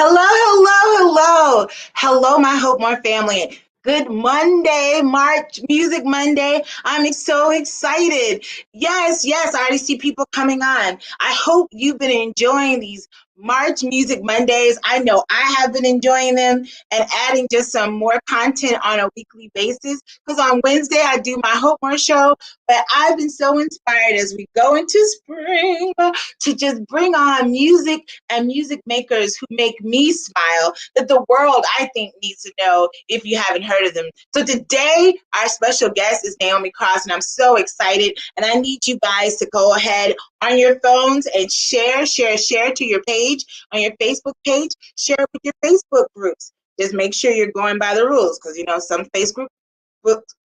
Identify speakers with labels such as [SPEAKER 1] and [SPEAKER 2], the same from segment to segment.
[SPEAKER 1] Hello, hello, hello. Hello, my Hope More family. Good Monday, March Music Monday. I'm so excited. Yes, I already see people coming on. I hope you've been enjoying these March Music Mondays. I know I have been enjoying them and adding just some more content on a weekly basis because on Wednesday I do my Hope More show. But I've been so inspired as we go into spring to just bring on music and music makers who make me smile that the world, I think, needs to know if you haven't heard of them. So today, our special guest is Naomi Cross, and I'm so excited. And I need you guys to go ahead on your phones and share to your page, on your Facebook page, share it with your Facebook groups. Just make sure you're going by the rules because, some Facebook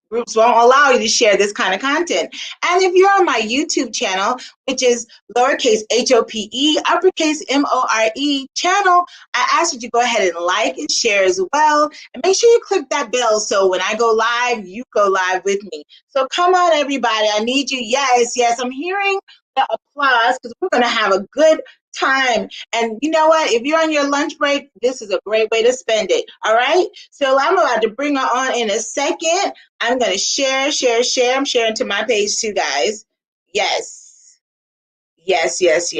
[SPEAKER 1] groups won't allow you to share this kind of content. And if you're on my YouTube channel, which is lowercase HOPE, uppercase MORE channel, I ask you to go ahead and like and share as well. And make sure you click that bell so when I go live, you go live with me. So come on, everybody. I need you. Yes, I'm hearing the applause because we're going to have a good time. And you know what? If you're on your lunch break, this is a great way to spend it. All right. So I'm about to bring her on in a second. I'm going to share. I'm sharing to my page too, guys. Yes. Yes. Yes.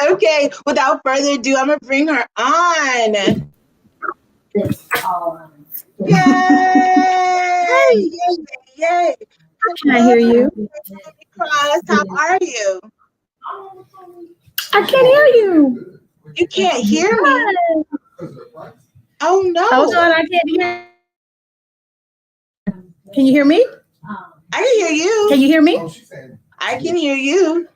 [SPEAKER 1] Okay. Without further ado, I'm going to bring her on. Yay. Yay.
[SPEAKER 2] Can I hear you?
[SPEAKER 1] Cross, how are you?
[SPEAKER 2] I can't hear you.
[SPEAKER 1] You can't hear me? Oh, no.
[SPEAKER 2] Hold on, I can't hear. Can you hear me?
[SPEAKER 1] I can hear you.
[SPEAKER 2] Can you hear me?
[SPEAKER 1] I can hear you.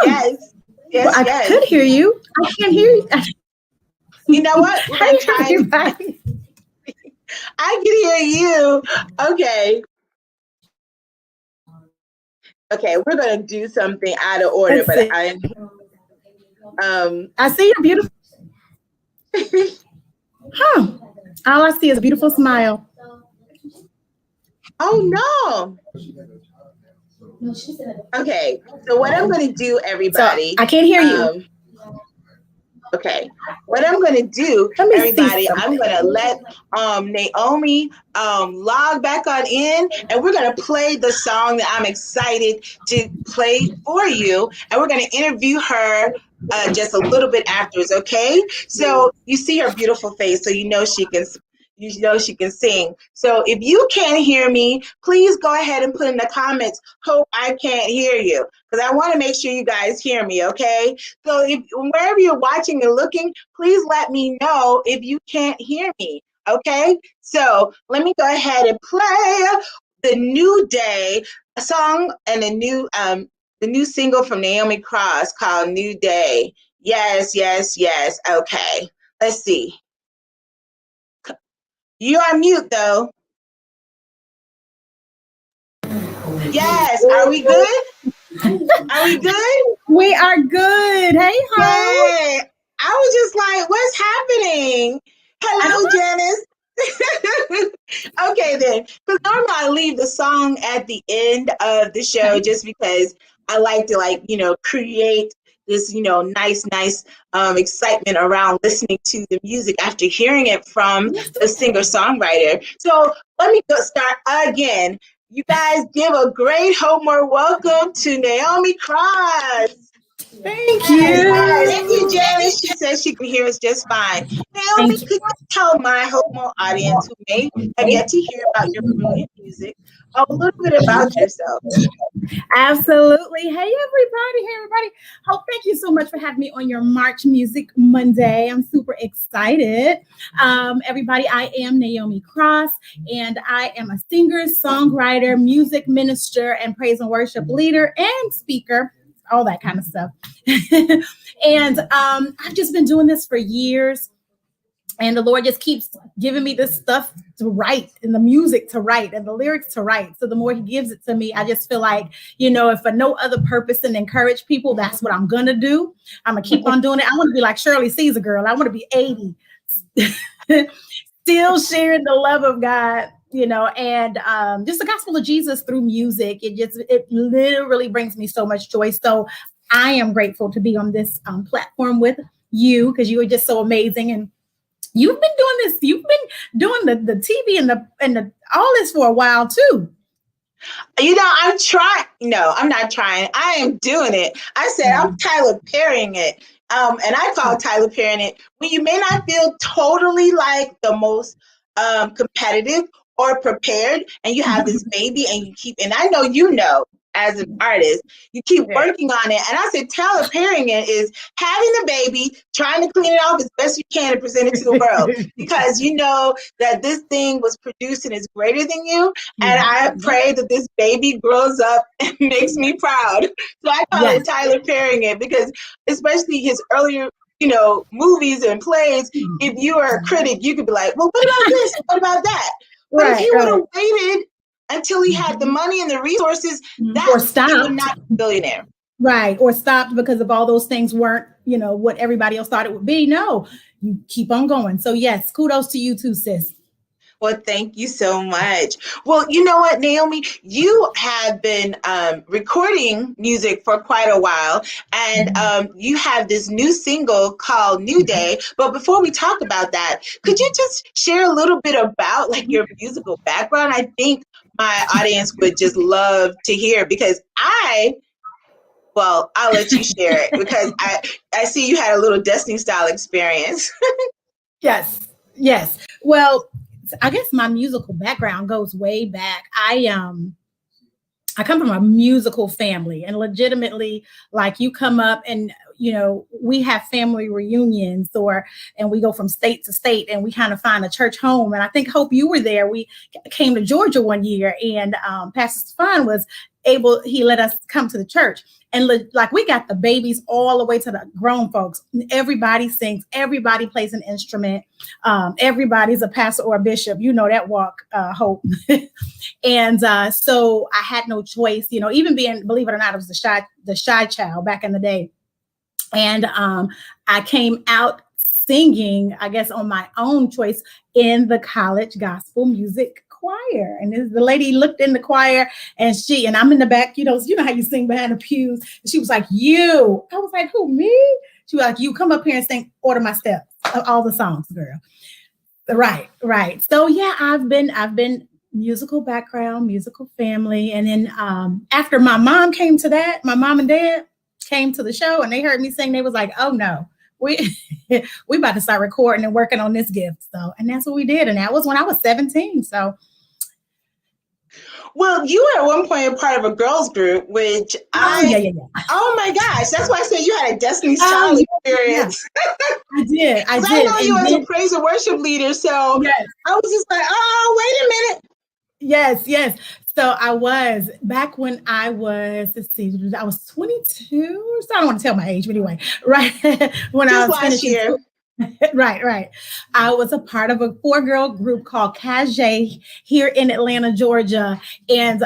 [SPEAKER 1] Yes.
[SPEAKER 2] Well, I could hear you. I can't hear you.
[SPEAKER 1] You know what? We're gonna try. I can hear you. Okay, we're gonna do something out of order, but I
[SPEAKER 2] see you're beautiful. Huh. All I see is a beautiful smile.
[SPEAKER 1] Oh no. Okay, so what I'm gonna do, everybody.
[SPEAKER 2] So, I can't hear you.
[SPEAKER 1] Okay, what I'm going to do, everybody, I'm going to let Naomi log back on in, and we're going to play the song that I'm excited to play for you, and we're going to interview her just a little bit afterwards, okay? So you see her beautiful face, so you know she can sing. So if you can't hear me, please go ahead and put in the comments, hope I can't hear you, because I want to make sure you guys hear me, okay? So if wherever you're watching and looking, please let me know if you can't hear me, okay? So let me go ahead and play The New Day, a song and the new single from Naomi Cross called New Day. Yes. Okay, let's see. You're on mute, though. Yes. Are we good? Are we good?
[SPEAKER 2] We are good. Hey,
[SPEAKER 1] Hey. I was just like, what's happening? Hello, Janice. Okay, then. Because normally I leave the song at the end of the show just because I like to, create this, nice excitement around listening to the music after hearing it from the singer-songwriter. So let me start again. You guys give a great Homer welcome to Naomi Cross.
[SPEAKER 2] Thank you.
[SPEAKER 1] Thank you, Janice. She says she can hear us just fine. Naomi, could you tell my Homo audience who may have yet to hear about your brilliant music a little bit about yourself?
[SPEAKER 2] Absolutely. Hey, everybody. Hope, thank you so much for having me on your March Music Monday. I'm super excited. Everybody, I am Naomi Cross, and I am a singer, songwriter, music minister, and praise and worship leader and speaker, all that kind of stuff. And I've just been doing this for years. And the Lord just keeps giving me this stuff to write and the music to write and the lyrics to write. So the more he gives it to me, I just feel like, if for no other purpose than encourage people, that's what I'm going to do. I'm going to keep on doing it. I want to be like Shirley Caesar girl. I want to be 80, still sharing the love of God, and just the gospel of Jesus through music. It literally brings me so much joy. So I am grateful to be on this platform with you because you are just so amazing. And you've been doing this. You've been doing the TV and the all this for a while too.
[SPEAKER 1] I'm trying. No, I'm not trying. I am doing it. I said I'm Tyler Perrying it. And I call Tyler Perrying it when you may not feel totally like the most competitive or prepared, and you have this baby, and you keep. And I know as an artist, you keep working on it. And I said Tyler Perrying it is having the baby, trying to clean it off as best you can and present it to the world, because you know that this thing was produced and is greater than you. And I pray that this baby grows up and makes me proud. So I call it Tyler Perrying it, because especially his earlier, movies and plays, if you are a critic, you could be like, well, what about this? What about that? But if he would have waited until he had the money and the resources, he would not be a billionaire.
[SPEAKER 2] Right. Or stopped because of all those things weren't, what everybody else thought it would be. No, you keep on going. So yes, kudos to you too, sis.
[SPEAKER 1] Well, thank you so much. Well, you know what, Naomi, you have been recording music for quite a while, and you have this new single called New Day. But before we talk about that, could you just share a little bit about your musical background? I think my audience would just love to hear, because I'll let you share it, because I see you had a little Destiny style experience.
[SPEAKER 2] Yes. Well, I guess my musical background goes way back. I come from a musical family, and legitimately, you come up and we have family reunions, and we go from state to state, and we kind of find a church home. And I think, Hope, you were there. We came to Georgia one year, and Pastor Stefan was able. He let us come to the church, and we got the babies all the way to the grown folks. Everybody sings. Everybody plays an instrument. Everybody's a pastor or a bishop. You know that walk, Hope. And so I had no choice. Even being, believe it or not, I was the shy child back in the day. And I came out singing, I guess, on my own choice in the college gospel music choir. And the lady looked in the choir, and I'm in the back, you know how you sing behind the pews. And she was like, you. I was like, who, me? She was like, you come up here and sing Order My Steps, all the songs, girl. Right. So yeah, I've been musical background, musical family. And then after my mom and dad came to the show and they heard me sing, they was like, oh no, we about to start recording and working on this gift. So, and that's what we did. And that was when I was 17. So.
[SPEAKER 1] Well, you were at one point a part of a girls group, which oh my gosh, that's why I said you had a Destiny's Child experience.
[SPEAKER 2] Yeah. I did.
[SPEAKER 1] I know you as a praise and worship leader. So I was just like, oh, wait a minute.
[SPEAKER 2] Yes. So I was, back when I was, I was 22. So I don't want to tell my age, but anyway, right. When
[SPEAKER 1] just
[SPEAKER 2] I was
[SPEAKER 1] last year.
[SPEAKER 2] Right. I was a part of a 4-girl group called Kajay here in Atlanta, Georgia. And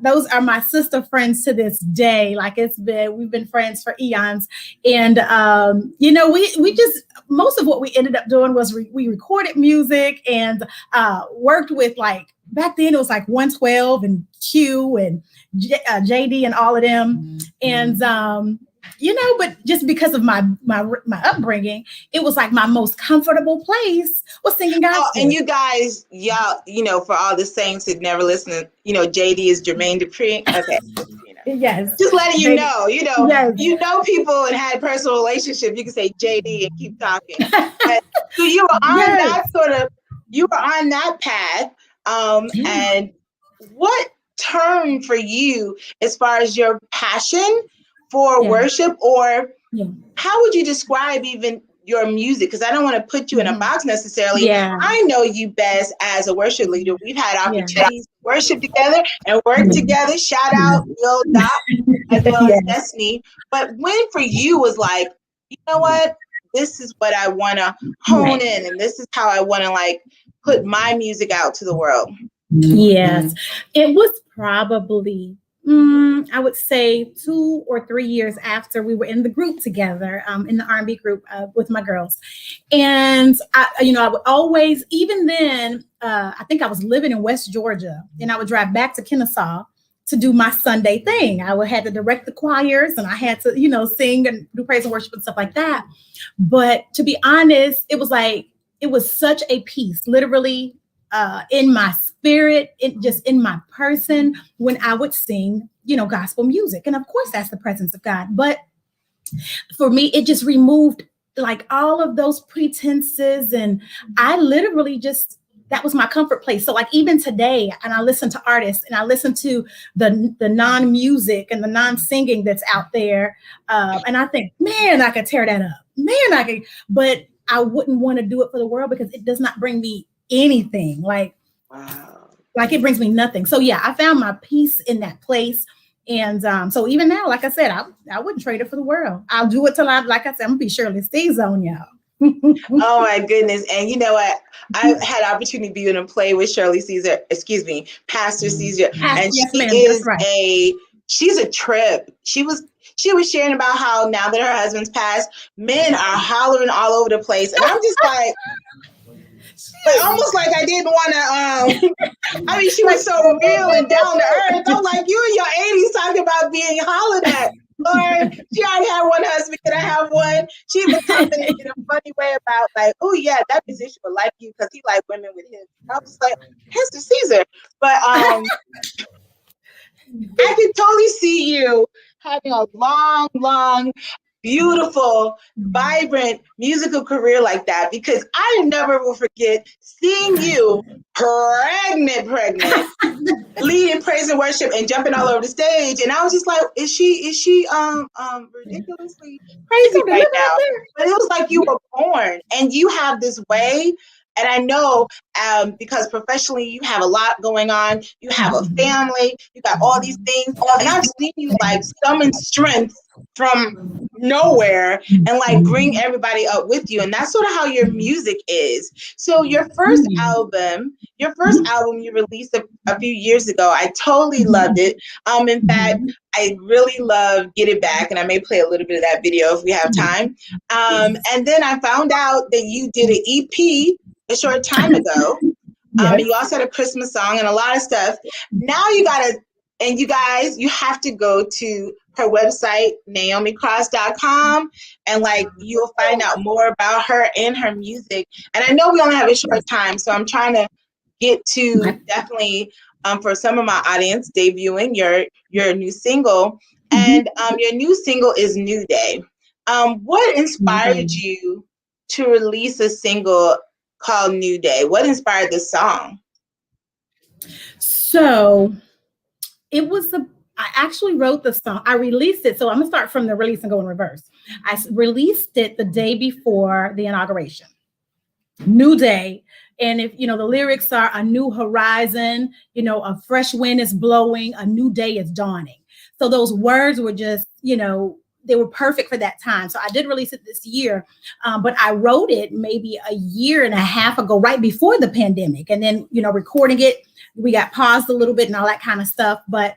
[SPEAKER 2] those are my sister friends to this day. We've been friends for eons. And, we just, most of what we ended up doing was we recorded music and worked with back then it was 112 and Q and JD and all of them. And, but just because of my upbringing, it was my most comfortable place was singing gospel.
[SPEAKER 1] Oh, and you guys, y'all, for all the saints that never listen, JD is Jermaine Dupri. Okay.
[SPEAKER 2] Yes.
[SPEAKER 1] Just letting you know, yes. People and had personal relationship. You can say JD and keep talking. So you were on you were on that path. And what turned for you as far as your passion for worship, or how would you describe even your music? Because I don't want to put you in a box necessarily.
[SPEAKER 2] Yeah.
[SPEAKER 1] I know you best as a worship leader. We've had opportunities to worship together and work together. Shout out Bill Doc as well as Destiny. But when for you was you know what? This is what I want to hone in, and this is how I want to put my music out to the world.
[SPEAKER 2] Yes, it was probably I would say 2 or 3 years after we were in the group together, in the R&B group with my girls. And I would always, even then, I think I was living in West Georgia, and I would drive back to Kennesaw to do my Sunday thing. I would had to direct the choirs and I had to, sing and do praise and worship and stuff like that. But to be honest, it was such a peace, literally in my spirit, just in my person when I would sing, gospel music. And of course, that's the presence of God. But for me, it just removed like all of those pretenses. And I literally just, that was my comfort place. So like even today, and I listen to artists and I listen to the non-music and the non-singing that's out there. And I think, man, I could tear that up. Man, I could, but I wouldn't want to do it for the world because it does not bring me anything. Like,
[SPEAKER 1] wow.
[SPEAKER 2] Like it brings me nothing. So yeah, I found my peace in that place. And so even now, like I said, I wouldn't trade it for the world. I'll do it till like I said, I'm gonna be Shirley Steve's on y'all.
[SPEAKER 1] Oh my goodness. And you know what? I had opportunity to be in a play with Pastor Caesar. And
[SPEAKER 2] Yes,
[SPEAKER 1] she
[SPEAKER 2] ma'am.
[SPEAKER 1] is
[SPEAKER 2] That's right.
[SPEAKER 1] she's a trip. She was sharing about how now that her husband's passed, men are hollering all over the place. And I'm just like almost like I didn't want to, I mean, she was so real and down to earth. I'm like, you in your 80s talking about being hollered at. Lord, she already had one husband. Can I have one? She even commented in a funny way about like, oh yeah, that musician would like you because he liked women with him. I was like, Pastor Caesar. But I could totally see you having a long, beautiful, vibrant musical career like that, because I never will forget seeing you pregnant, leading praise and worship and jumping all over the stage. And I was just like, is she ridiculously crazy right now? But it was like you were born and you have this way. And I know because professionally you have a lot going on. You have a family. You got all these things. And I've seen you like summon strength from nowhere and like bring everybody up with you. And that's sort of how your music is. So your first album you released a few years ago, I totally loved it. In fact, I really love Get It Back, and I may play a little bit of that video if we have time. And then I found out that you did an EP a short time ago. And you also had a Christmas song and a lot of stuff. Now you guys, you have to go to her website, naomicross.com, and like you'll find out more about her and her music. And I know we only have a short time, so I'm trying to get to definitely for some of my audience debuting your new single. And your new single is New Day. What inspired you to release a single called New Day? What inspired the song?
[SPEAKER 2] So I actually wrote the song. I released it. So I'm gonna start from the release and go in reverse. I released it the day before the inauguration. New Day. And if, the lyrics are a new horizon, a fresh wind is blowing, a new day is dawning. So those words were just, they were perfect for that time. So I did release it this year, but I wrote it maybe a year and a half ago, right before the pandemic. And then, recording it, we got paused a little bit and all that kind of stuff, but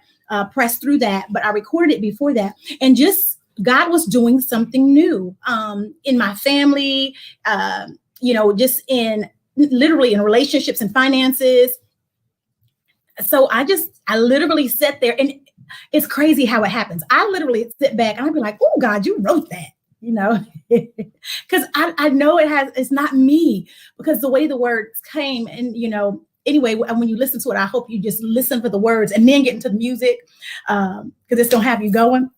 [SPEAKER 2] pressed through that. But I recorded it before that. And just God was doing something new in my family, just literally in relationships and finances. So I literally sat there, and it's crazy how it happens. I literally sit back and I'd be like, oh God, you wrote that, because I know it's not me, because the way the words came. And, anyway, when you listen to it, I hope you just listen for the words and then get into the music, because it's going to have you going.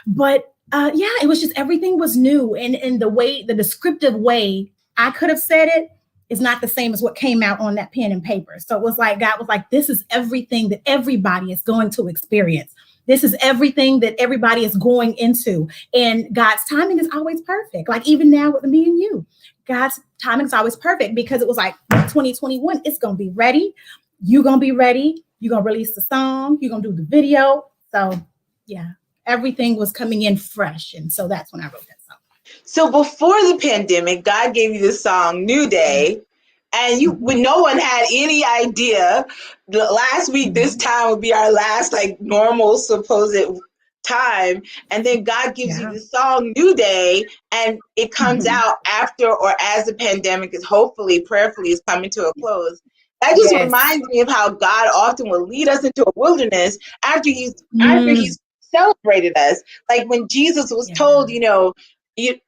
[SPEAKER 2] But it was just, everything was new. And the descriptive way I could have said it is not the same as what came out on that pen and paper. So it was like, God was like, this is everything that everybody is going to experience. This is everything that everybody is going into. And God's timing is always perfect. Like even now with me and you, God's timing is always perfect, because it was like 2021, it's going to be ready. You're going to be ready. You're going to release the song. You're going to do the video. So yeah, everything was coming in fresh. And so that's when I wrote that song.
[SPEAKER 1] So before the pandemic, God gave you the song New Day, and when no one had any idea, last week this time would be our last like normal supposed time, and then God gives you the song New Day, and it comes out after or as the pandemic is hopefully, prayerfully, is coming to a close. That just
[SPEAKER 2] Yes.
[SPEAKER 1] reminds me of how God often will lead us into a wilderness after
[SPEAKER 2] Mm.
[SPEAKER 1] he's celebrated us. Like when Jesus was
[SPEAKER 2] Yeah.
[SPEAKER 1] told,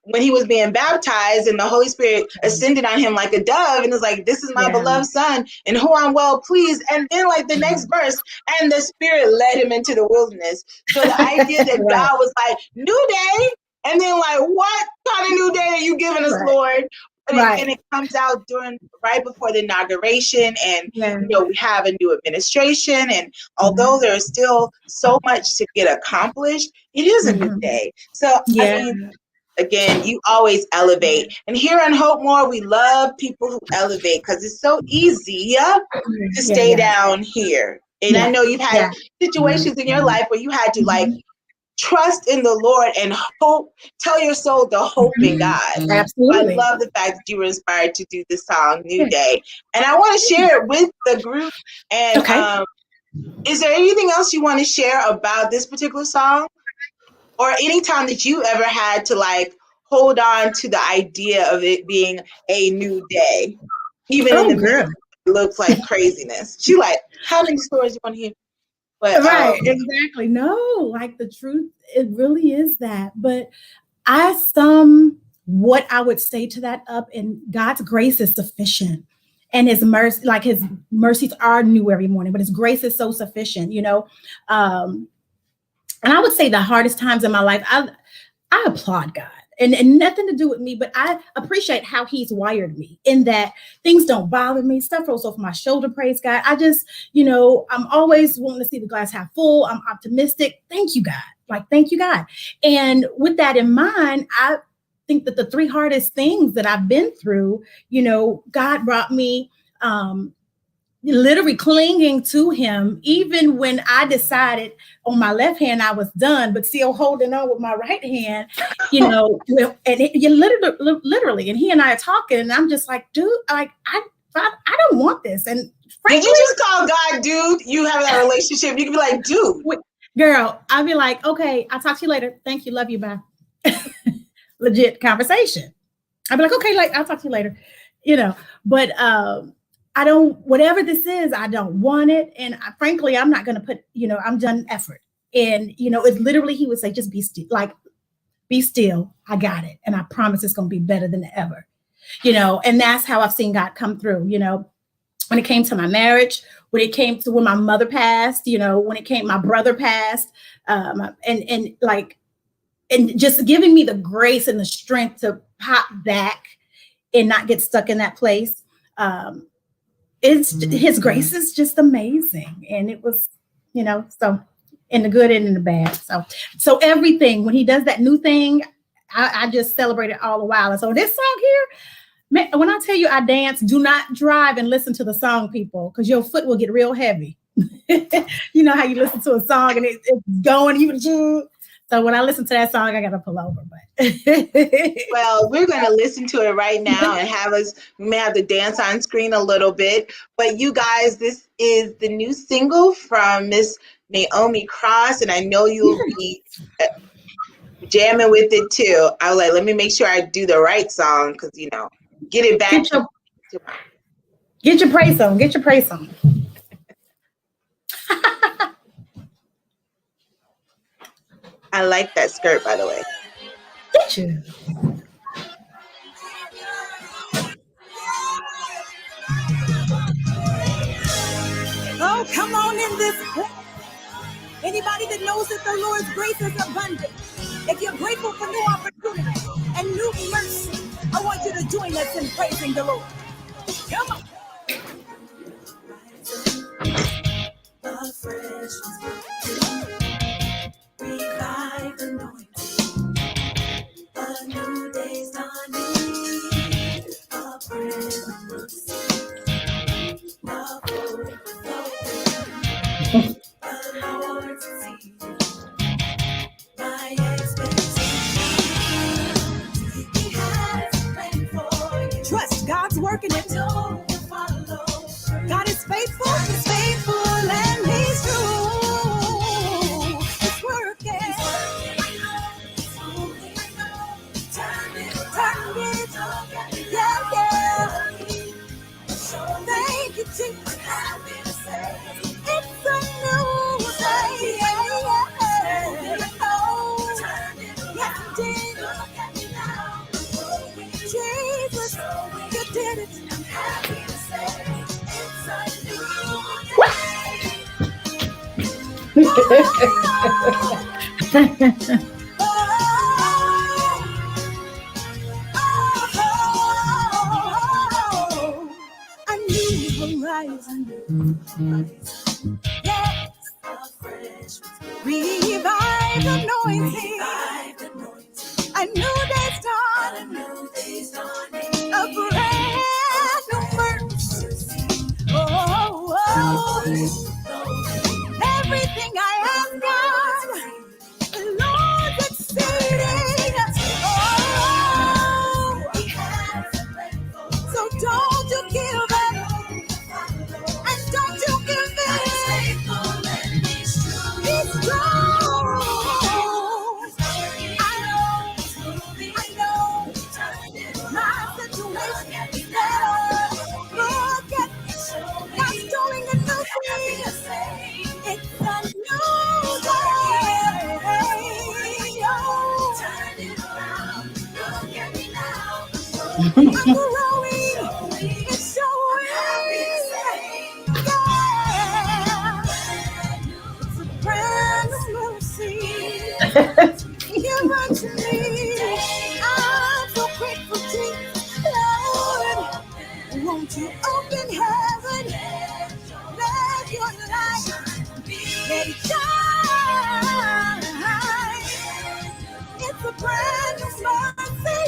[SPEAKER 1] when he was being baptized and the Holy Spirit ascended on him like a dove and was like, this is my
[SPEAKER 2] Yeah.
[SPEAKER 1] beloved son in whom I'm well pleased. And then like the next verse, and the Spirit led him into the wilderness. So the idea that
[SPEAKER 2] Right.
[SPEAKER 1] God was like, new day. And then like, what kind of new day are you giving us,
[SPEAKER 2] Right.
[SPEAKER 1] Lord?
[SPEAKER 2] Right.
[SPEAKER 1] And it comes out right before the inauguration, and
[SPEAKER 2] Yeah.
[SPEAKER 1] we have a new administration, and although there's still so much to get accomplished, it is a new
[SPEAKER 2] Mhm.
[SPEAKER 1] day. So I
[SPEAKER 2] Yeah.
[SPEAKER 1] mean, again, you always elevate, and here on Hope More, we love people who elevate because it's so easy to
[SPEAKER 2] Yeah.
[SPEAKER 1] stay
[SPEAKER 2] Yeah.
[SPEAKER 1] down here. And I
[SPEAKER 2] Yeah.
[SPEAKER 1] know you've had situations in your life where you had to like trust in the Lord and hope, tell your soul to hope in God. I
[SPEAKER 2] Absolutely.
[SPEAKER 1] love the fact that you were inspired to do the song New
[SPEAKER 2] Yeah.
[SPEAKER 1] Day. And I want to share it with the group. And
[SPEAKER 2] Okay.
[SPEAKER 1] is there anything else you want to share about this particular song? Or any time that you ever had to like hold on to the idea of it being a new day, even in
[SPEAKER 2] Oh,
[SPEAKER 1] the midst
[SPEAKER 2] girl.
[SPEAKER 1] of what looks like craziness. She like, how many stories you want to hear? But
[SPEAKER 2] Right. Exactly. No, like the truth, it really is that. But I sum what I would say to that up, and God's grace is sufficient. And his mercy, like his mercies are new every morning, but his grace is so sufficient, Um, and I would say the hardest times in my life, I applaud God. And nothing to do with me, but I appreciate how he's wired me in that things don't bother me. Stuff rolls off my shoulder, praise God. I just, I'm always wanting to see the glass half full. I'm optimistic. Thank you, God. Like, thank you, God. And with that in mind, I think that the three hardest things that I've been through, God brought me literally clinging to him, even when I decided on my left hand I was done, but still holding on with my right hand, and you literally, and he and I are talking, and I'm just like, dude, like I don't want this. And
[SPEAKER 1] did
[SPEAKER 2] frankly,
[SPEAKER 1] you just call God dude? You have that relationship. You can be like, dude.
[SPEAKER 2] Girl, I'd be like, okay, I'll talk to you later. Thank you, love you, bye. Legit conversation. I'd be like, okay, like I'll talk to you later, but I don't, whatever this is, I don't want it. And frankly, I'm not going to put, I'm done effort. And, it's literally, he would say, just be still, like, be still. I got it. And I promise it's going to be better than ever, and that's how I've seen God come through, when it came to my marriage, when it came to when my mother passed, when it came, my brother passed, and just giving me the grace and the strength to pop back and not get stuck in that place. It's his grace is just amazing. And it was, so in the good and in the bad. So everything, when he does that new thing, I just celebrate it all the while. And so this song here, man, when I tell you I dance, do not drive and listen to the song, people, because your foot will get real heavy. You know how you listen to a song and it's going, so when I listen to that song, I gotta pull over. But
[SPEAKER 1] Well, we're going to listen to it right now and we may have the dance on screen a little bit. But you guys, this is the new single from Miss Naomi Cross, and I know you'll be jamming with it too. I was like, let me make sure I do the right song because get it back.
[SPEAKER 2] Get your praise on. Get your praise on.
[SPEAKER 1] I like that skirt, by the way.
[SPEAKER 2] Get you.
[SPEAKER 3] Oh, come on in this place. Anybody that knows that the Lord's grace is abundant, if you're grateful for new opportunity and new mercy, I want you to join us in praising the Lord. Come on. A fresh revive anointing, a new day's dawning, a prayer of mercy, love overflowing, the Lord's season, my expectation, He has a plan for you. Trust God's working it. Don't follow. God is faithful, He's faithful, and He's true. A new horizon. Yes. Revive anointing. A new day's dawning. A brand new mercy. Oh, oh. Everything I ask God, the Lord's exceeding. Oh, so don't you give up, and don't you give in. He's strong. I know, my situation is better. Look at God's doing a new thing. It's a new day. Oh, turn it around. Look at me now. I'm growing. It's showing. Yeah. It's a brand new mercy. Give unto me. I'm so grateful, Jesus. Lord, won't you open heaven? Let your light, let it shine. It's a brand new mercy.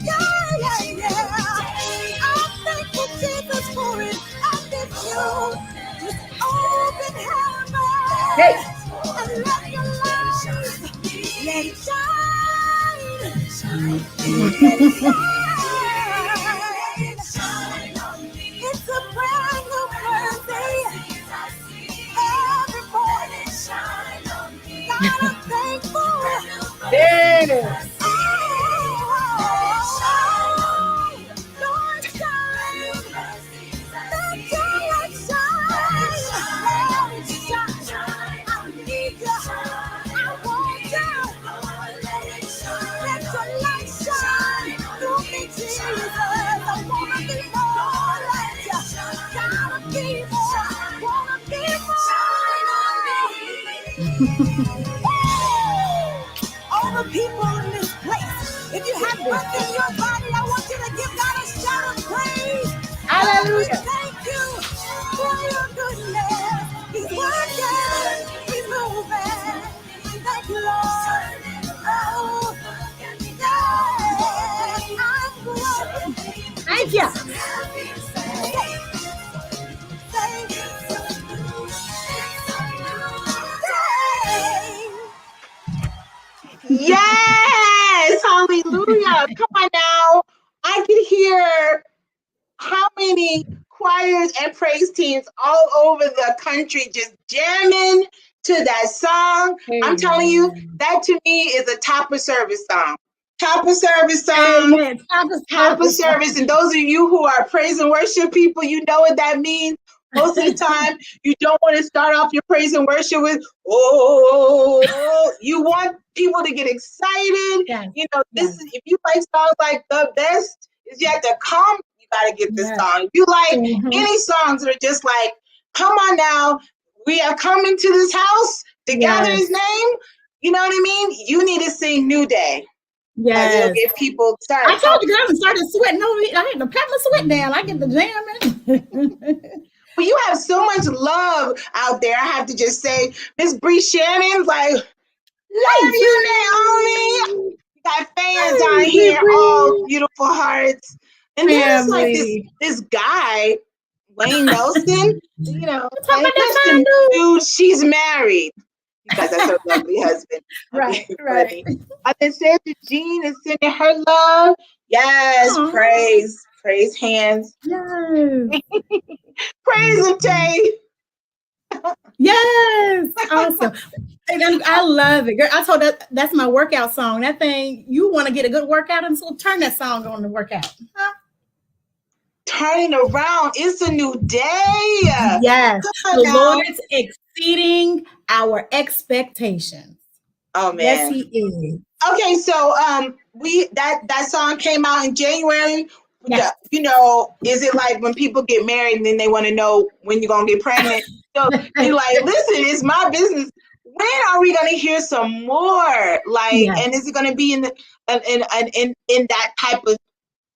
[SPEAKER 3] Yeah, yeah, yeah. I'm thankful, Jesus, for it. I did you. Just open heaven.
[SPEAKER 2] Hey.
[SPEAKER 3] And let your light, let it shine. Let it shine on me. It's a brand new mercy. Every morning shine on me. God, I'm thankful.
[SPEAKER 2] Yeah.
[SPEAKER 3] Lord, shine. Let your light shine. Let it shine. I need you. I want you. Let your light shine through me, Jesus. I wanna be more like you. Gotta be more. Wanna be more. All the people in this place, if you have breath in your body, I want you to give God a shout of praise.
[SPEAKER 2] Hallelujah.
[SPEAKER 3] God, we thank you for your goodness. He's working, he's moving. Thank you, Lord. Oh, yeah, I'm growing.
[SPEAKER 2] Thank you.
[SPEAKER 3] Thank you.
[SPEAKER 1] Yes, hallelujah. Come on now. I can hear how many choirs and praise teams all over the country just jamming to that song. I'm telling you, that to me is a top of service song. Top of service song.
[SPEAKER 2] Amen.
[SPEAKER 1] Top of service. And those of you who are praise and worship people, you know what that means. Most of the time, you don't want to start off your praise and worship with, oh, you want people to get excited.
[SPEAKER 2] Yes.
[SPEAKER 1] You know, this
[SPEAKER 2] Yes.
[SPEAKER 1] is, if you like songs like The Best Is Yet to Come, you got to get this
[SPEAKER 2] Yes.
[SPEAKER 1] song. If you like
[SPEAKER 2] Mhm.
[SPEAKER 1] any songs that are just like, come on now, we are coming to this house to gather
[SPEAKER 2] Yes.
[SPEAKER 1] his name, you know what I mean? You need to sing New Day. Because it'll
[SPEAKER 2] Yes.
[SPEAKER 1] get people
[SPEAKER 2] I
[SPEAKER 1] started.
[SPEAKER 2] told you guys I started sweating over here. I had to pat my sweat down. I get the jamming.
[SPEAKER 1] Well, you have so much love out there. I have to just say, Miss Bree Shannon's like, love you, Naomi. You got fans on here, all beautiful hearts. And then there's like this guy, Wayne Nelson. You know,
[SPEAKER 2] Talk about that
[SPEAKER 1] listen,
[SPEAKER 2] fine
[SPEAKER 1] dude, she's married. Because that's her lovely husband.
[SPEAKER 2] Right,
[SPEAKER 1] Funny. I've been saying to Jean and sending her love. Yes,
[SPEAKER 2] Aww.
[SPEAKER 1] praise hands.
[SPEAKER 2] Yes.
[SPEAKER 1] Praise him, Tay.
[SPEAKER 2] Yes. Awesome. And I love it. Girl, I told that's my workout song. That thing, you want to get a good workout, and so turn that song on to work out. Huh?
[SPEAKER 1] Turning around. It's a new day.
[SPEAKER 2] Yes. The
[SPEAKER 1] now.
[SPEAKER 2] Lord's exceeding our expectations.
[SPEAKER 1] Oh man.
[SPEAKER 2] Yes, he is.
[SPEAKER 1] Okay, so that song came out in January.
[SPEAKER 2] Yes.
[SPEAKER 1] You know, is it like when people get married and then they want to know when you're gonna get pregnant? So you're like, listen, it's my business. When are we gonna hear some more? Like,
[SPEAKER 2] Yes.
[SPEAKER 1] and is it gonna be in that type of,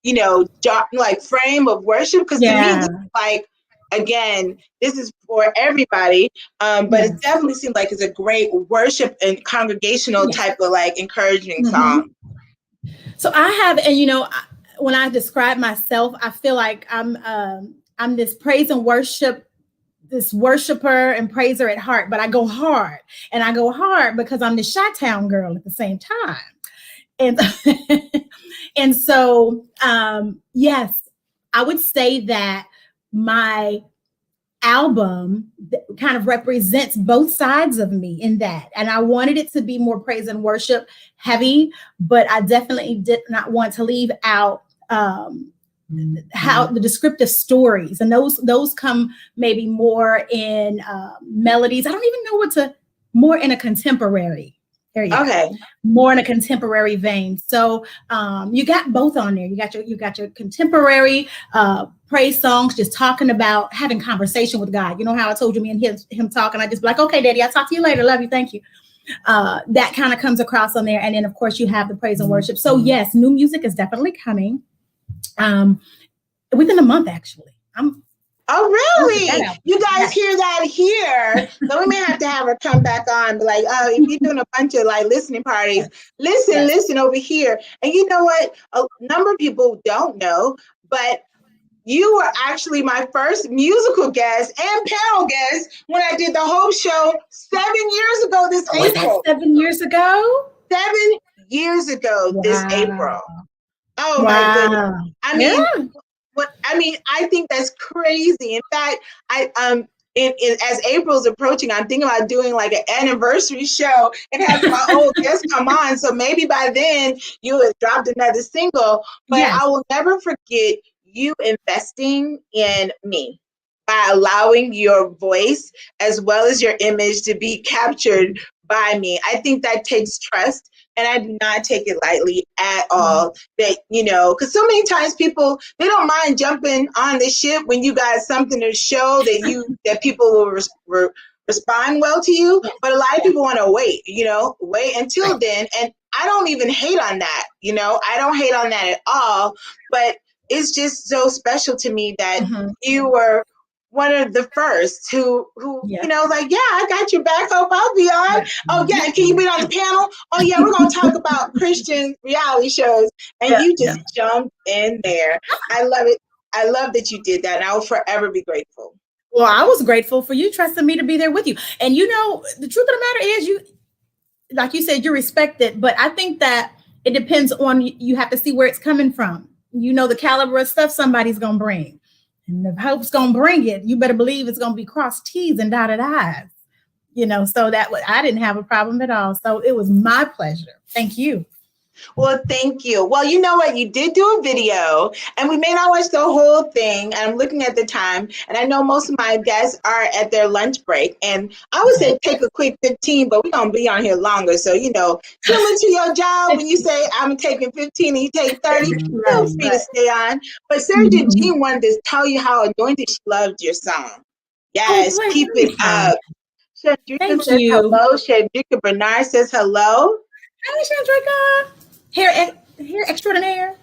[SPEAKER 1] you know, like frame of worship? Because to me,
[SPEAKER 2] Yeah.
[SPEAKER 1] this is like, again, this is for everybody, but
[SPEAKER 2] Yes.
[SPEAKER 1] it definitely seems like it's a great worship and congregational
[SPEAKER 2] Yes.
[SPEAKER 1] type of like encouraging
[SPEAKER 2] Mm-hmm.
[SPEAKER 1] song.
[SPEAKER 2] So I have, and you know, when I describe myself, I feel like I'm this praise and worship, this worshiper and praiser at heart, but I go hard, and I go hard because I'm the Chi-Town girl at the same time, and and so yes, I would say that my album kind of represents both sides of me in that. And I wanted it to be more praise and worship heavy, but I definitely did not want to leave out how the descriptive stories, and those come maybe more in melodies. I don't even know what to, more in a contemporary. There you
[SPEAKER 1] Okay.
[SPEAKER 2] go. More in a contemporary vein. So you got both on there. You got your contemporary praise songs, just talking about having conversation with God. You know how I told you me and him talking. I just be like, okay, Daddy, I'll talk to you later. Love you, thank you. That kind of comes across on there, and then of course you have the praise and worship. So yes, new music is definitely coming. Within a month, actually.
[SPEAKER 1] Oh, really? You guys hear that here? So we may have to have her come back on. Be like, oh, if you're doing a bunch of like listening parties, listen over here. And you know what? A number of people don't know, but you were actually my first musical guest and panel guest when I did the whole show 7 years ago this April.
[SPEAKER 2] 7 years ago?
[SPEAKER 1] 7 years ago this April. Oh, my goodness. I mean, I think that's crazy. In fact, as April's approaching, I'm thinking about doing like an anniversary show and having my old guests come on. So maybe by then you have dropped another single. But I will never forget you investing in me by allowing your voice as well as your image to be captured by me. I think that takes trust. And I do not take it lightly at all. That, you know, because so many times people, they don't mind jumping on the ship when you got something to show that people will respond well to you. But a lot of people want to wait until then. And I don't even hate on that. You know, I don't hate on that at all. But it's just so special to me that you were one of the first who you know, like, yeah, I got your back. Hope I'll be on. Oh yeah, can you be on the panel? Oh yeah, we're gonna talk about Christian reality shows, and you just jumped in there. I love it. I love that you did that, and I will forever be grateful.
[SPEAKER 2] Well, I was grateful for you trusting me to be there with you. And you know, the truth of the matter is, you, like you said, you're respected, but I think that it depends on, you have to see where it's coming from. You know, the caliber of stuff somebody's gonna bring. And if Hope's gonna bring it, you better believe it's gonna be crossed T's and dotted I's. You know, so that I didn't have a problem at all. So it was my pleasure. Thank you.
[SPEAKER 1] Well, thank you. Well, you know what? You did do a video, and we may not watch the whole thing. I'm looking at the time, and I know most of my guests are at their lunch break. And I would say take a quick 15, but we're going to be on here longer. So, you know, similar to your job, when you say I'm taking 15 and you take 30, feel free to stay on. But Sarah Jean wanted to tell you how anointed she loved your song. Yes, keep it up. Shandrika says hello. Shandrika Bernard says hello.
[SPEAKER 2] Hey, Shandrika. Hair extraordinaire.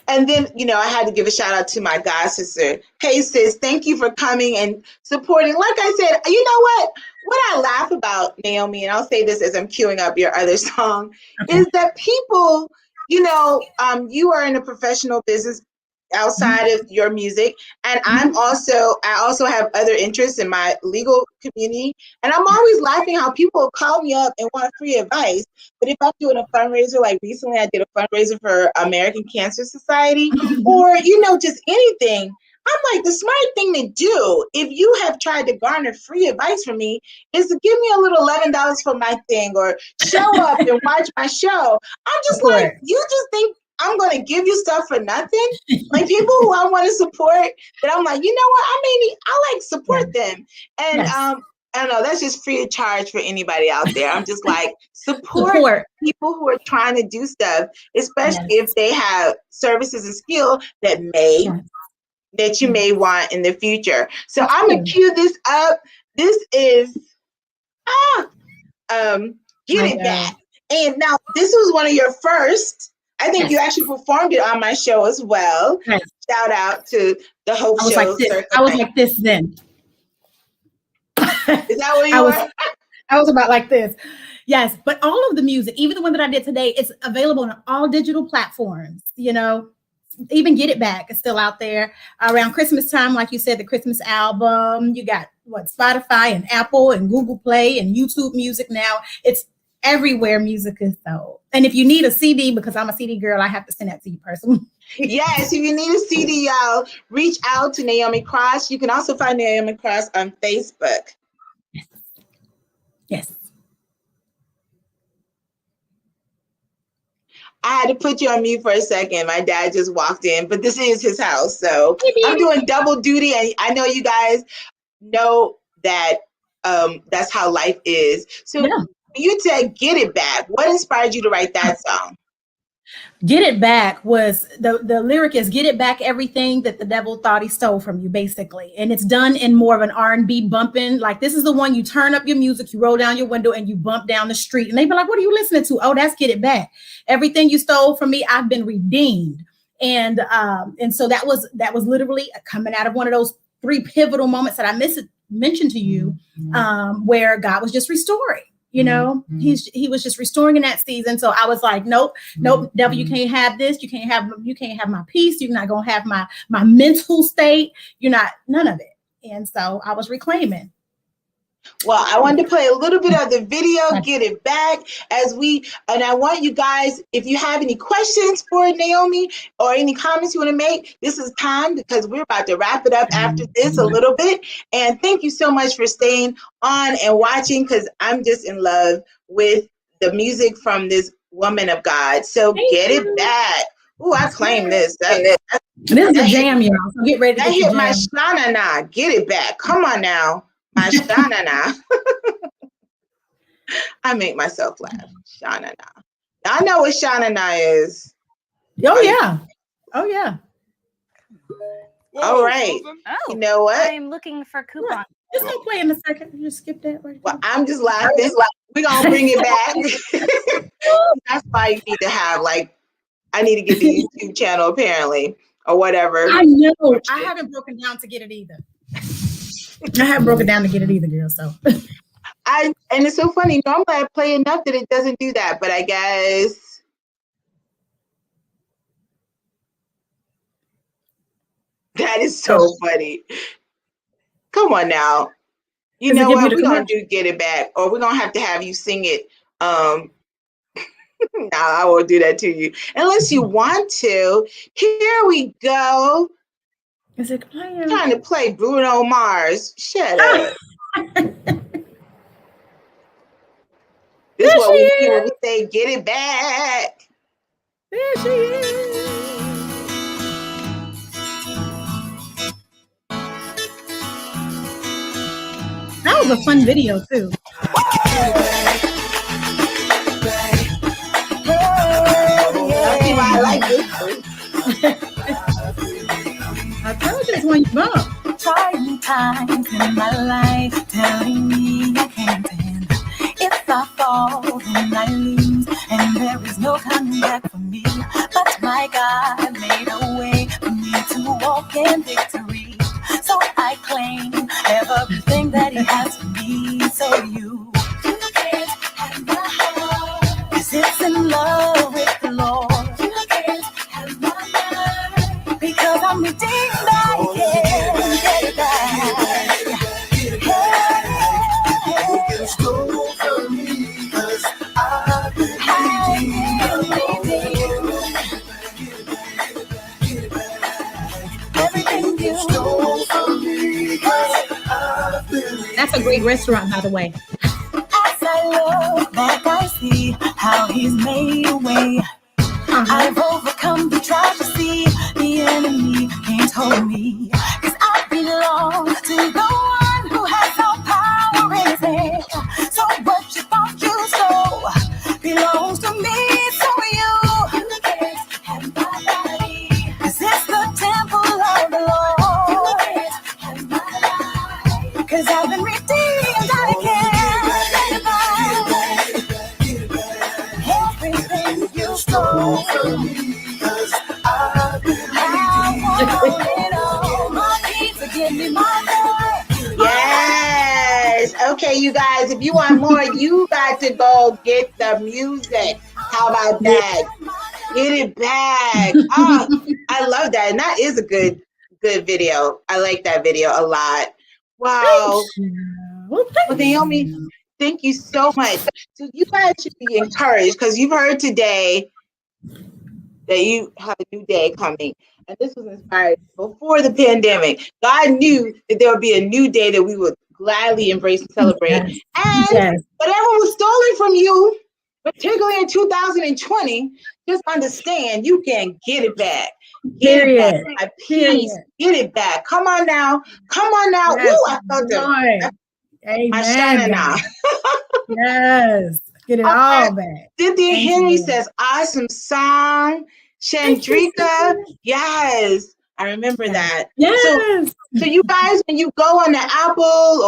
[SPEAKER 1] And then, you know, I had to give a shout out to my god sister. Hey, sis, thank you for coming and supporting. Like I said, you know what? What I laugh about, Naomi, and I'll say this as I'm queuing up your other song, is that people, you know, you are in a professional business outside of your music, and I also have other interests in my legal community, and I'm always laughing how people call me up and want free advice. But if I'm doing a fundraiser, like recently I did a fundraiser for American Cancer Society, or, you know, just anything, I'm like, the smart thing to do, if you have tried to garner free advice from me, is to give me a little $11 for my thing, or show up and watch my show. I'm just like, you just think I'm going to give you stuff for nothing? Like, people who I want to support, that I'm like, you know what, I like support them. And I don't know, that's just free of charge for anybody out there. I'm just like, support people who are trying to do stuff, especially if they have services and skill that you may want in the future. So I'm gonna cue this up. This is Get It Back. And now this was one of your first. I think you actually performed it on my show as well. Yes. Shout out to the Hope Show.
[SPEAKER 2] I was like this then.
[SPEAKER 1] Is that what you were?
[SPEAKER 2] I was about like this. Yes, but all of the music, even the one that I did today, it's available on all digital platforms. You know, even Get It Back is still out there. Around Christmas time, like you said, the Christmas album. You got Spotify and Apple and Google Play and YouTube Music now. It's everywhere music is sold. And if you need a CD, because I'm a CD girl, I have to send that to you personally.
[SPEAKER 1] Yes, if you need a CD, y'all, reach out to Naomi Cross. You can also find Naomi Cross on Facebook.
[SPEAKER 2] Yes.
[SPEAKER 1] I had to put you on mute for a second. My dad just walked in, but this is his house. So I'm doing double duty. And I know you guys know that that's how life is. So you said Get It Back. What inspired you to write that song?
[SPEAKER 2] Get It Back was the lyric is get it back everything that the devil thought he stole from you, basically. And it's done in more of an R&B bumping. Like, this is the one you turn up your music, you roll down your window and you bump down the street. And they be like, what are you listening to? Oh, that's Get It Back. Everything you stole from me, I've been redeemed. And so that was literally coming out of one of those 3 pivotal moments that I mentioned to you, where God was just restoring. You know, he was just restoring in that season. So I was like, nope, devil, you can't have this. You can't have my peace. You're not going to have my mental state. You're not, none of it. And so I was reclaiming.
[SPEAKER 1] Well, I wanted to play a little bit of the video, Get It Back, and I want you guys, if you have any questions for Naomi or any comments you want to make, this is time, because we're about to wrap it up after this a little bit. And thank you so much for staying on and watching, because I'm just in love with the music from this woman of God. So Get It Back. Ooh, I claim this.
[SPEAKER 2] This is a jam, y'all. So get ready to
[SPEAKER 1] get hit my shanana. Get it back. Come on now. My shanana. I make myself laugh. Shanana. I know what shanana is.
[SPEAKER 2] Oh yeah. Oh yeah.
[SPEAKER 1] All right.
[SPEAKER 4] Oh,
[SPEAKER 1] you know what?
[SPEAKER 4] I'm looking for coupons.
[SPEAKER 2] It's gonna play in a second. You just skip that right.
[SPEAKER 1] Well, I'm just laughing. We're gonna bring it back. That's why you need to have, like, I need to get the YouTube channel apparently, or whatever.
[SPEAKER 2] I know. I haven't broken down to get it either. I haven't broken down to get it either, girl. So
[SPEAKER 1] and it's so funny. Normally I play enough that it doesn't do that, but I guess that is so funny. Come on now. You know what? We're gonna Get It Back, or we're gonna have to have you sing it. No, I won't do that to you unless you want to. Here we go.
[SPEAKER 2] Is it playing?
[SPEAKER 1] Trying to play Bruno Mars. Shut up. This is what we do when we say Get It Back.
[SPEAKER 2] There she is. That was a fun video too.
[SPEAKER 1] That's why I like this.
[SPEAKER 2] I told you it's one you bump.
[SPEAKER 3] Trying times in my life telling me I can't stand. If I fall, then I lose, and there is no coming back for me. But my God made a way for me to walk in victory. So I claim everything that He has for me. So you can't have my heart, 'cause it's in love with the Lord. You can't have my mind, because I'm redeemed by Him. Get it back. Hey, stole from me, 'cause I've been redeemed. Everything you stole from me, 'cause I've been redeemed.
[SPEAKER 2] That's a great restaurant, by the way.
[SPEAKER 3] As I look back, I see how He's made a way. I've overcome the tragedy. The enemy can't hold me, 'cause I belong to the one who has all power in
[SPEAKER 1] Yes. Okay, you guys, if you want more, you got to go get the music. How about that? Get it back. Oh, I love that. And that is a good video. I like that video a lot. Wow.
[SPEAKER 2] Well,
[SPEAKER 1] Naomi, thank you so much. So you guys should be encouraged because you've heard today that you have a new day coming. And this was inspired before the pandemic. God knew that there would be a new day that we would gladly embrace and celebrate. And whatever was stolen from you, particularly in 2020, just understand you can get it back. Get it back. My peace. Get it back. Come on now. Come on now.
[SPEAKER 2] Yes,
[SPEAKER 1] Ooh, I felt it.
[SPEAKER 2] Amen.
[SPEAKER 1] Now.
[SPEAKER 2] Yes. Get it all back.
[SPEAKER 1] Cynthia Henry says, awesome song. Chandrika, yes, I remember that.
[SPEAKER 2] Yes.
[SPEAKER 1] So you guys, when you go on the Apple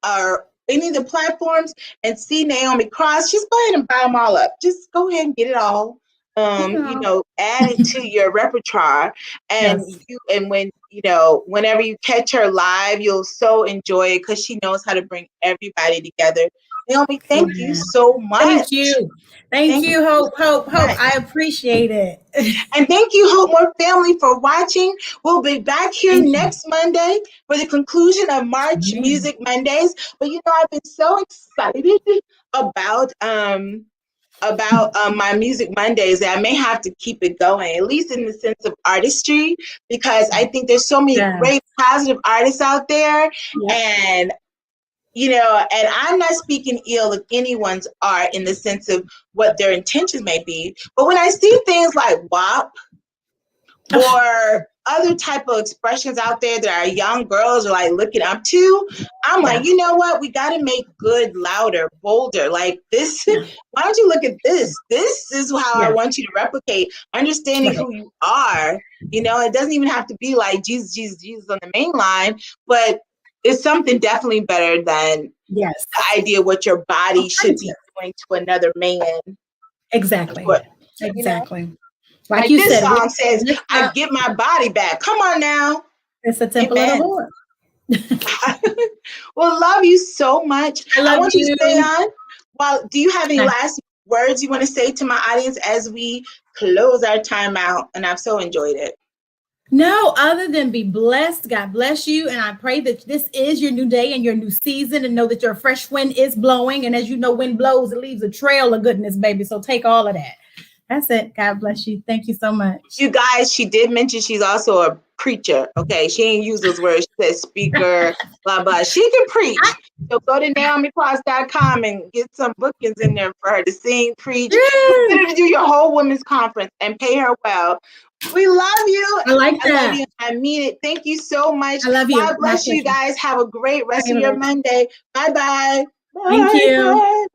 [SPEAKER 1] or any of the platforms and see Naomi Cross, just go ahead and buy them all up. Just go ahead and get it all. You know, add it to your repertoire, and when whenever you catch her live, you'll so enjoy it because she knows how to bring everybody together. Naomi, thank you so much.
[SPEAKER 2] Thank you, Hope. I appreciate it.
[SPEAKER 1] And thank you, Hope More family, for watching. We'll be back here next Monday for the conclusion of March Music Mondays. But I've been so excited about my Music Mondays that I may have to keep it going, at least in the sense of artistry, because I think there's so many great positive artists out there. And and I'm not speaking ill of anyone's art in the sense of what their intentions may be. But when I see things like WAP or other type of expressions out there that our young girls are like looking up to, I'm like, you know what? We got to make good louder, bolder. Like this, why don't you look at this? This is how I want you to replicate, understanding who you are. It doesn't even have to be like Jesus, Jesus, Jesus on the main line, but it's something definitely better than the idea of what your body should be doing to another man.
[SPEAKER 2] Exactly.
[SPEAKER 1] Like you this said, song says, I get my body back. Come on now.
[SPEAKER 2] It's a temple of the Lord.
[SPEAKER 1] Well, love you so much.
[SPEAKER 2] I
[SPEAKER 1] want you to stay on. Well, do you have any last words you want to say to my audience as we close our time out? And I've so enjoyed it.
[SPEAKER 2] No, other than be blessed. God bless you. And I pray that this is your new day and your new season, and know that your fresh wind is blowing. And as you know, wind blows, it leaves a trail of goodness, baby. So take all of that. That's it. God bless you. Thank you so much.
[SPEAKER 1] You guys, she did mention she's also a preacher. Okay. She ain't use those words. She said speaker, blah, blah. She can preach. So go to NaomiCross.com and get some bookings in there for her to sing, preach. Consider to do your whole women's conference and pay her well. We love you.
[SPEAKER 2] I like that.
[SPEAKER 1] I love you. I mean it. Thank you so much.
[SPEAKER 2] I love you.
[SPEAKER 1] God bless you guys. Have a great rest of your Monday. Bye-bye.
[SPEAKER 2] Thank you. Bye.